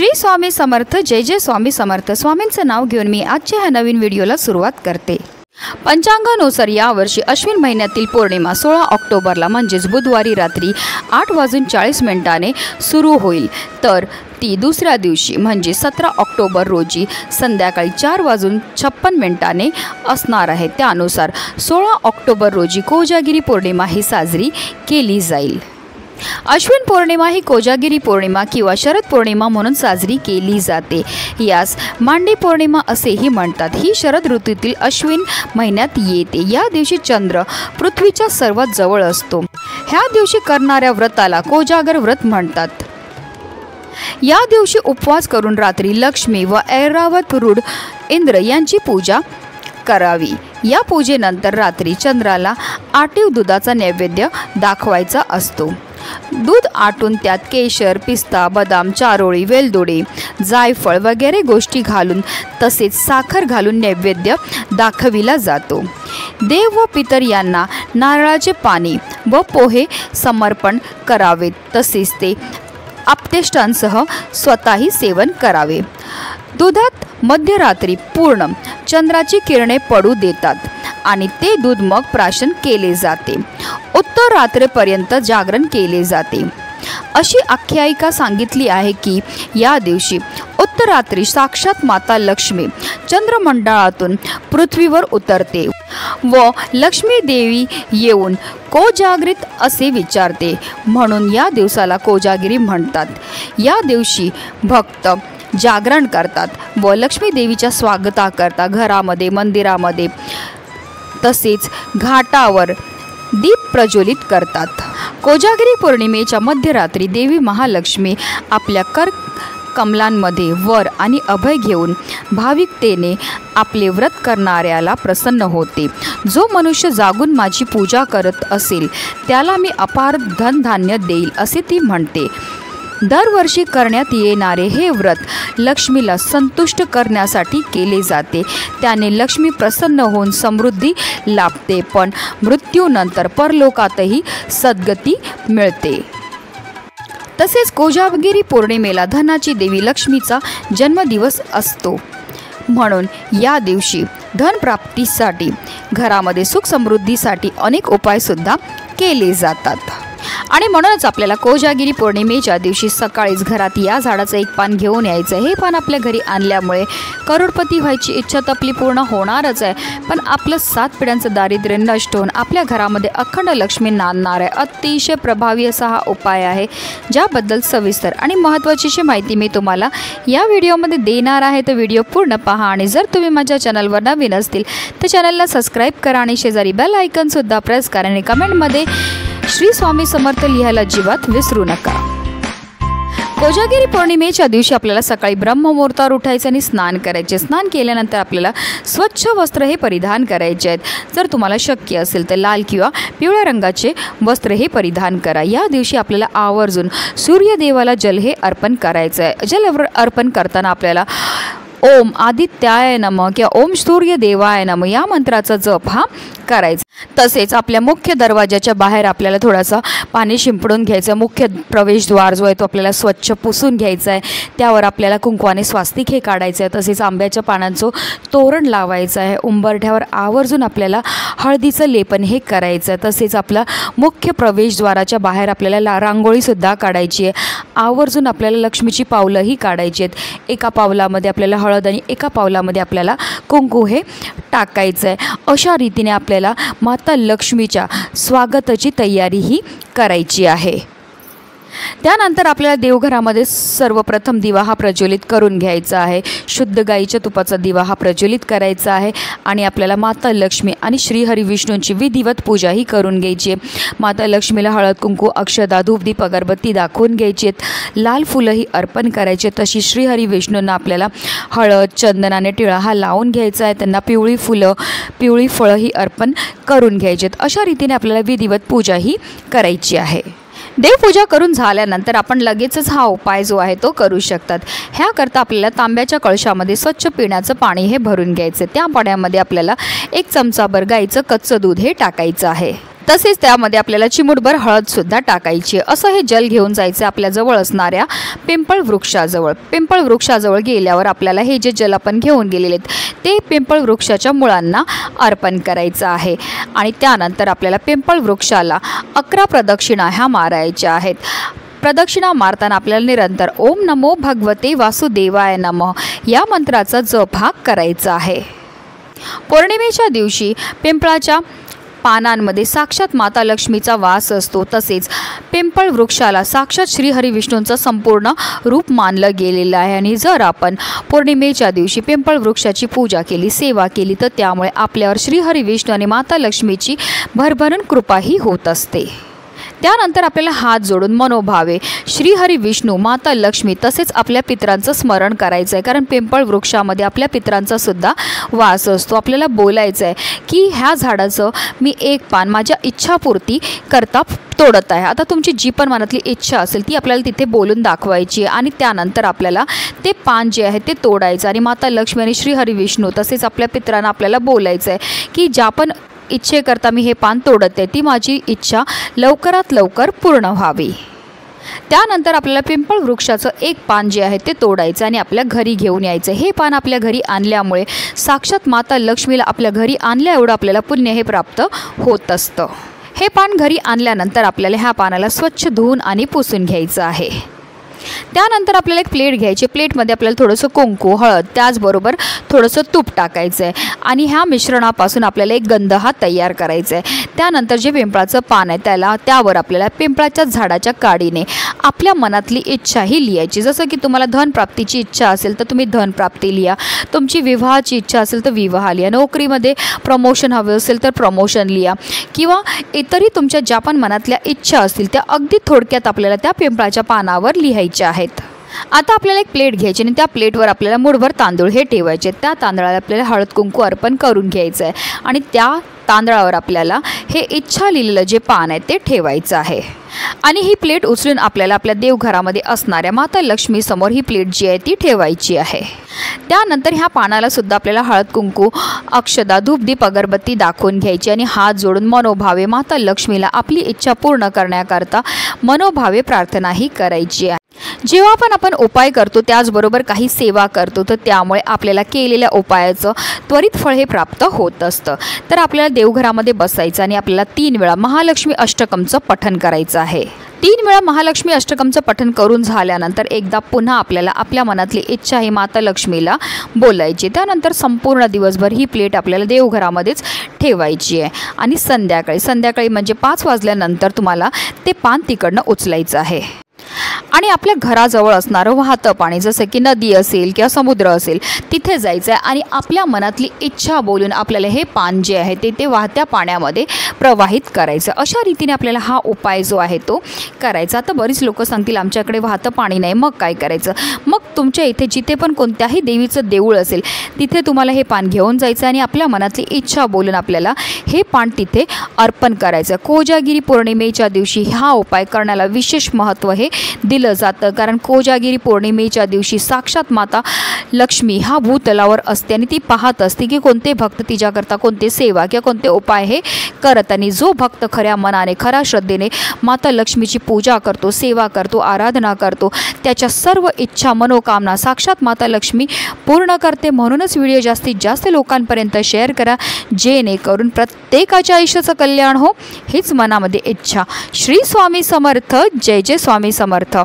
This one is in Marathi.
श्री स्वामी समर्थ। जय जय स्वामी समर्थ। स्वामींचं नाव घेऊन मी आजच्या ह्या नवीन व्हिडिओला सुरुवात करते। पंचांगानुसार यावर्षी अश्विन महिन्यातील पौर्णिमा 16 ऑक्टोबरला म्हणजेच बुधवारी रात्री 8:40 सुरू होईल, तर ती दुसऱ्या दिवशी म्हणजे 17 ऑक्टोबर रोजी संध्याकाळी 4:56 असणार आहे। त्यानुसार 16 ऑक्टोबर रोजी कोजागिरी पौर्णिमा ही साजरी केली जाईल। अश्विन पौर्णिमा ही कोजागिरी पौर्णिमा किंवा शरद पौर्णिमा म्हणून साजरी केली जाते। यास मांडी पौर्णिमा असेही म्हणतात। ही शरद ऋतूतील अश्विन महिन्यात येते। या दिवशी चंद्र पृथ्वीच्या सर्वात जवळ असतो। ह्या दिवशी करणाऱ्या व्रताला कोजागर व्रत म्हणतात। या दिवशी उपवास करून रात्री लक्ष्मी व ऐरावत रूढ इंद्र यांची पूजा करावी। या पूजेनंतर रात्री चंद्राला आटीव दुधाचा नैवेद्य दाखवायचा असतो। दूध आटून त्यात केशर, पिस्ता, बदाम, चारोळी, वेलदोडे, जायफळ वगैरे गोष्टी घालून तसेच साखर घालून नैवेद्य दाखविला जातो। देव व पितर यांना नारळाचे पाणी व पोहे समर्पण करावे, तसेच ते आप्तेष्टांसह स्वतःही सेवन करावे। दुधात मध्यरात्री पूर्ण चंद्राची किरणे पडू देतात आणि ते दूध मग प्राशन केले जाते। उत्तर रात्रीपर्यंत जागरण केले जाते। अशी आख्यायिका सांगितली आहे की या दिवशी उत्तरात्री साक्षात माता लक्ष्मी चंद्रमंडळातून पृथ्वीवर उतरते व लक्ष्मी देवी येऊन कोजागरीत असे विचारते, म्हणून या दिवसाला कोजागिरी म्हणतात। या दिवशी भक्त जागरण करतात व लक्ष्मी देवीच्या स्वागताकरता घरामध्ये, मंदिरामध्ये तसेच घाटावर दीप प्रज्वलित करतात। कोजागिरी पौर्णिमेच्या मध्यरात्री देवी महालक्ष्मी आपल्या कमलांमध्ये वर आणि अभय घेऊन भाविकतेने आपले व्रत करणाऱ्याला प्रसन्न होते। जो मनुष्य जागून माझी पूजा करत असेल त्याला मी अपार धनधान्य देईल असे ती म्हणते। दरवर्षी करण्यात येणारे हे व्रत लक्ष्मीला संतुष्ट करण्यासाठी केले जाते। त्याने लक्ष्मी प्रसन्न होऊन समृद्धी लाभते, पण मृत्यूनंतर परलोकातही सद्गती मिळते। तसेच कोजागिरी पौर्णिमेला धनाची देवी लक्ष्मीचा जन्मदिवस असतो, म्हणून या दिवशी धनप्राप्तीसाठी घरामध्ये सुख समृद्धीसाठी अनेक उपायसुद्धा केले जातात। आणि म्हणूनच आपल्याला कोजागिरी पौर्णिमेच्या दिवशी सकाळीच घरात या झाडाचं एक पान घेऊन यायचं। हे पान आपल्या घरी आणल्यामुळे करोडपती व्हायची इच्छा तर आपली पूर्ण होणारच आहे, पण आपलं 7 पिढ्यांचं दारिद्र्य नष्ट होऊन आपल्या घरामध्ये अखंड लक्ष्मी नांदणार आहे। अतिशय प्रभावी असा हा उपाय आहे, ज्याबद्दल सविस्तर आणि महत्त्वाची अशी माहिती मी तुम्हाला या व्हिडिओमध्ये देणार आहे। तर व्हिडिओ पूर्ण पहा आणि जर तुम्ही माझ्या चॅनलवर नवीन असतील तर चॅनलला सबस्क्राईब करा आणि शेजारी बेल आयकॉनसुद्धा प्रेस करा आणि कमेंटमध्ये श्री स्वामी समर्थ लिहायला अजिबात विसरू नका। कोजागिरी पौर्णिमेच्या दिवशी आपल्याला सकाळी ब्रह्ममुहूर्तावर उठायचं आणि स्नान करायचे। स्नान केल्यानंतर आपल्याला स्वच्छ वस्त्र हे परिधान करायचे आहेत। जर तुम्हाला शक्य असेल तर लाल किंवा पिवळ्या रंगाचे वस्त्र हे परिधान करा। या दिवशी आपल्याला आवर्जून सूर्यदेवाला जल हे अर्पण करायचं आहे। जल अर्पण करताना आपल्याला ओम आदित्याय नमः किंवा ओम सूर्यदेवाय नमः या मंत्राचा जप हा करायचा। तसेच आपल्या मुख्य दरवाजाच्या बाहेर आपल्याला थोडासा पाणी शिंपडून घ्यायचं। मुख्य प्रवेशद्वार जो आहे तो आपल्याला स्वच्छ पुसून घ्यायचा आहे। त्यावर आपल्याला कुंकवाने स्वास्तिक हे काढायचं आहे। तसेच आंब्याच्या पानांचं तोरण लावायचं आहे। उंबरठ्यावर आवर्जून आपल्याला हळदीचं लेपन हे करायचं आहे। तसेच आपला मुख्य प्रवेशद्वाराच्या बाहेर आपल्याला रांगोळीसुद्धा काढायची आहे। आवर्जून आपल्याला लक्ष्मीची पावलंही काढायची आहेत। एका पावलामध्ये आपल्याला हळद आणि एका पावलामध्ये आपल्याला कुंकू हे टाकायचं आहे। अशा रीतीने आपल्याला माता लक्ष्मीच्या स्वागताची तयारीही करायची आहे। त्यानंतर आपल्याला देवघरामध्ये सर्वप्रथम दिवा हा प्रज्वलित करून घ्यायचा आहे। शुद्ध गाईच्या तुपाचा दिवा हा प्रज्वलित करायचा आहे आणि आपल्याला माता लक्ष्मी आणि श्रीहरी विष्णूंची विधिवत पूजाही करून घ्यायची आहे। माता लक्ष्मीला हळद, कुंकू, अक्षदा, धूप, दीप, अगरबत्ती दाखवून घ्यायची आहेत। लाल फुलंही अर्पण करायचे। तशी श्रीहरी विष्णूंना आपल्याला हळद, चंदनाने टिळा हा लावून घ्यायचा आहे। त्यांना पिवळी फुलं, पिवळी फळंही अर्पण करून घ्यायची आहेत। अशा रीतीने आपल्याला विधिवत पूजाही करायची आहे। देवपूजा करून झाल्यानंतर आपण लगेचच हा उपाय जो आहे तो करू शकतात। ह्याकरता आपल्याला तांब्याच्या कळशामध्ये स्वच्छ पिण्याचं पाणी हे भरून घ्यायचं। त्या पाण्यामध्ये आपल्याला 1 चमचाभर गाईचं कच्चं दूध हे टाकायचं आहे। तसेच त्यामध्ये आपल्याला चिमूटभर हळदसुद्धा टाकायची आहे। असं हे जल घेऊन जायचं आपल्याजवळ असणाऱ्या पिंपळ वृक्षाजवळ। पिंपळ वृक्षाजवळ गेल्यावर आपल्याला हे जे जल आपण घेऊन गेलेले ते पिंपळ वृक्षाच्या मुळांना अर्पण करायचं आहे आणि त्यानंतर आपल्याला पिंपळ वृक्षाला 11 प्रदक्षिणा ह्या मारायच्या आहेत। प्रदक्षिणा मारताना आपल्याला निरंतर ओम नमो भगवते वासुदेवाय नमः या मंत्राचा जप करायचा आहे। पौर्णिमेच्या दिवशी पिंपळाच्या पानांमध्ये साक्षात माता लक्ष्मीचा वास असतो। तसेच पिंपळ वृक्षाला साक्षात श्री हरी विष्णूंचं संपूर्ण रूप मानलं गेलेलं आहे आणि जर आपण पौर्णिमेच्या दिवशी पिंपळ वृक्षाची पूजा केली, सेवा केली तर त्यामुळे आपल्यावर श्री हरी विष्णू आणि माता लक्ष्मीची भरभरून कृपाही होत असते। त्यानंतर आपल्याला हात जोडून मनोभावे श्री हरी विष्णू, माता लक्ष्मी तसेच आपल्या पितरांचं स्मरण करायचं आहे, कारण पिंपळ वृक्षामध्ये आपल्या पितरांचा सुद्धा वास असतो। आपल्याला बोलायचं आहे की ह्या झाडाचं मी एक पान माझ्या इच्छापूर्ती करता तोडत आहे। आता तुमची जी पण मनातली इच्छा असेल ती आपल्याला तिथे बोलून दाखवायची आहे आणि त्यानंतर आपल्याला ते पान जे आहे ते तोडायचं आणि माता लक्ष्मी आणि श्री हरी विष्णू तसेच आपल्या पितरांना आपल्याला बोलायचं आहे की ज्या पण इच्छेकरता मी हे पान तोडत आहे ती माझी इच्छा लवकरात लवकर पूर्ण व्हावी। त्यानंतर आपल्याला पिंपळ वृक्षाचं एक पान जे आहे ते तोडायचं आणि आपल्या घरी घेऊन यायचं। हे पान आपल्या घरी आणल्यामुळे साक्षात माता लक्ष्मीला आपल्या घरी आणल्या एवढं आपल्याला पुण्य हे प्राप्त होत असतं। हे पान घरी आणल्यानंतर आपल्याला ह्या पानाला स्वच्छ धुवून आणि पुसून घ्यायचं आहे। त्यानंतर आपल्याला एक प्लेट घ्यायची। प्लेटमध्ये आपल्याला थोडंसं कुंकू, हळद त्याचबरोबर थोडंसं तूप टाकायचं आहे आणि ह्या मिश्रणापासून आपल्याला एक गंध तयार करायचा आहे। त्यानंतर जे पिंपळाचं पान आहे त्यावर आपल्याला पिंपळाच्या झाडाच्या काडीने आपल्या मनातली इच्छा ही लिहायची। जसं की तुम्हाला धनप्राप्तीची इच्छा असेल तर तुम्ही धनप्राप्ती लिहा, तुमची विवाहाची इच्छा असेल तर विवाह लिहा, नोकरीमध्ये प्रमोशन हवे असेल तर प्रमोशन लिहा किंवा इतरही तुमच्या ज्या पण मनातल्या इच्छा असतील त्या अगदी थोडक्यात आपल्याला त्या पिंपळाच्या पानावर लिहायच्या आहेत। आता आपल्याला एक प्लेट घ्यायची आणि त्या प्लेटवर आपल्याला मुठभर तांदूळ हे ठेवायचे। त्या तांदळाला आपल्याला हळद कुंकू अर्पण करून घ्यायचं आहे आणि त्या तांदळावर आपल्याला हे इच्छा लिहिलेलं जे पान आहे ते ठेवायचं आहे आणि ही प्लेट उचलून आपल्याला आपल्या देवघरामध्ये असणाऱ्या माता लक्ष्मी समोर ही प्लेट जी आहे ती ठेवायची आहे। त्यानंतर ह्या पानाला सुद्धा आपल्याला हळद कुंकू, अक्षदा, धूपदीप, अगरबत्ती दाखवून घ्यायची आणि हात जोडून मनोभावे माता लक्ष्मीला आपली इच्छा पूर्ण करण्याकरता मनोभावे प्रार्थनाही करायची आहे। जेव्हा पण आपण उपाय करतो त्याचबरोबर काही सेवा करतो तर त्यामुळे आपल्याला केलेल्या उपायाचं त्वरित फळ हे प्राप्त होत असतं। तर आपल्याला देवघरामध्ये बसायचं आणि आपल्याला 3 वेळा महालक्ष्मी अष्टकमचं पठण करायचं आहे। 3 वेळा महालक्ष्मी अष्टकमचं पठण करून झाल्यानंतर एकदा पुन्हा आपल्याला आपल्या मनातली इच्छा ही माता लक्ष्मीला बोलायची। त्यानंतर संपूर्ण दिवसभर ही प्लेट आपल्याला देवघरामध्येच ठेवायची आहे आणि संध्याकाळी म्हणजे 5 वाजल्यानंतर तुम्हाला ते पान तिकडनं उचलायचं आहे आणि आपल्या घराजवळ असणारं वाहतं पाणी जसं की नदी असेल किंवा समुद्र असेल तिथे जायचं आहे आणि आपल्या मनातली इच्छा बोलून आपल्याला हे पान जे आहे ते वाहत्या पाण्यामध्ये प्रवाहित करायचं। अशा रीतीने आपल्याला हा उपाय जो आहे तो करायचा। आता बरीच लोक सांगतील आमच्याकडे वाहतं पाणी नाही, मग काय करायचं? मग तुमच्या इथे जिथे पण कोणत्याही देवीचं देऊळ असेल तिथे तुम्हाला हे पान घेऊन जायचं आणि आपल्या मनातली इच्छा बोलून आपल्याला हे पान तिथे अर्पण करायचं। कोजागिरी पौर्णिमेच्या दिवशी हा उपाय करण्याला विशेष महत्त्व हे दिलं जातं, कारण कोजागिरी पौर्णिमेच्या दिवशी साक्षात माता लक्ष्मी हा भूतलावर असते आणि ती पाहत असते की कोणते भक्त तिच्याकरता कोणते सेवा किंवा कोणते उपाय हे करत आणि जो भक्त खऱ्या मनाने खऱ्या श्रद्धेने माता लक्ष्मीची पूजा करतो, सेवा करतो, आराधना करतो त्याच्या सर्व इच्छा मनोकामना साक्षात माता लक्ष्मी पूर्ण करते। म्हणूनच व्हिडिओ जास्तीत जास्त लोकांपर्यंत शेअर करा जेणेकरून प्रत्येकाच्या आयुष्याचं कल्याण हो हीच मनामध्ये इच्छा। श्री स्वामी समर्थ, जय जय स्वामी समर्थ।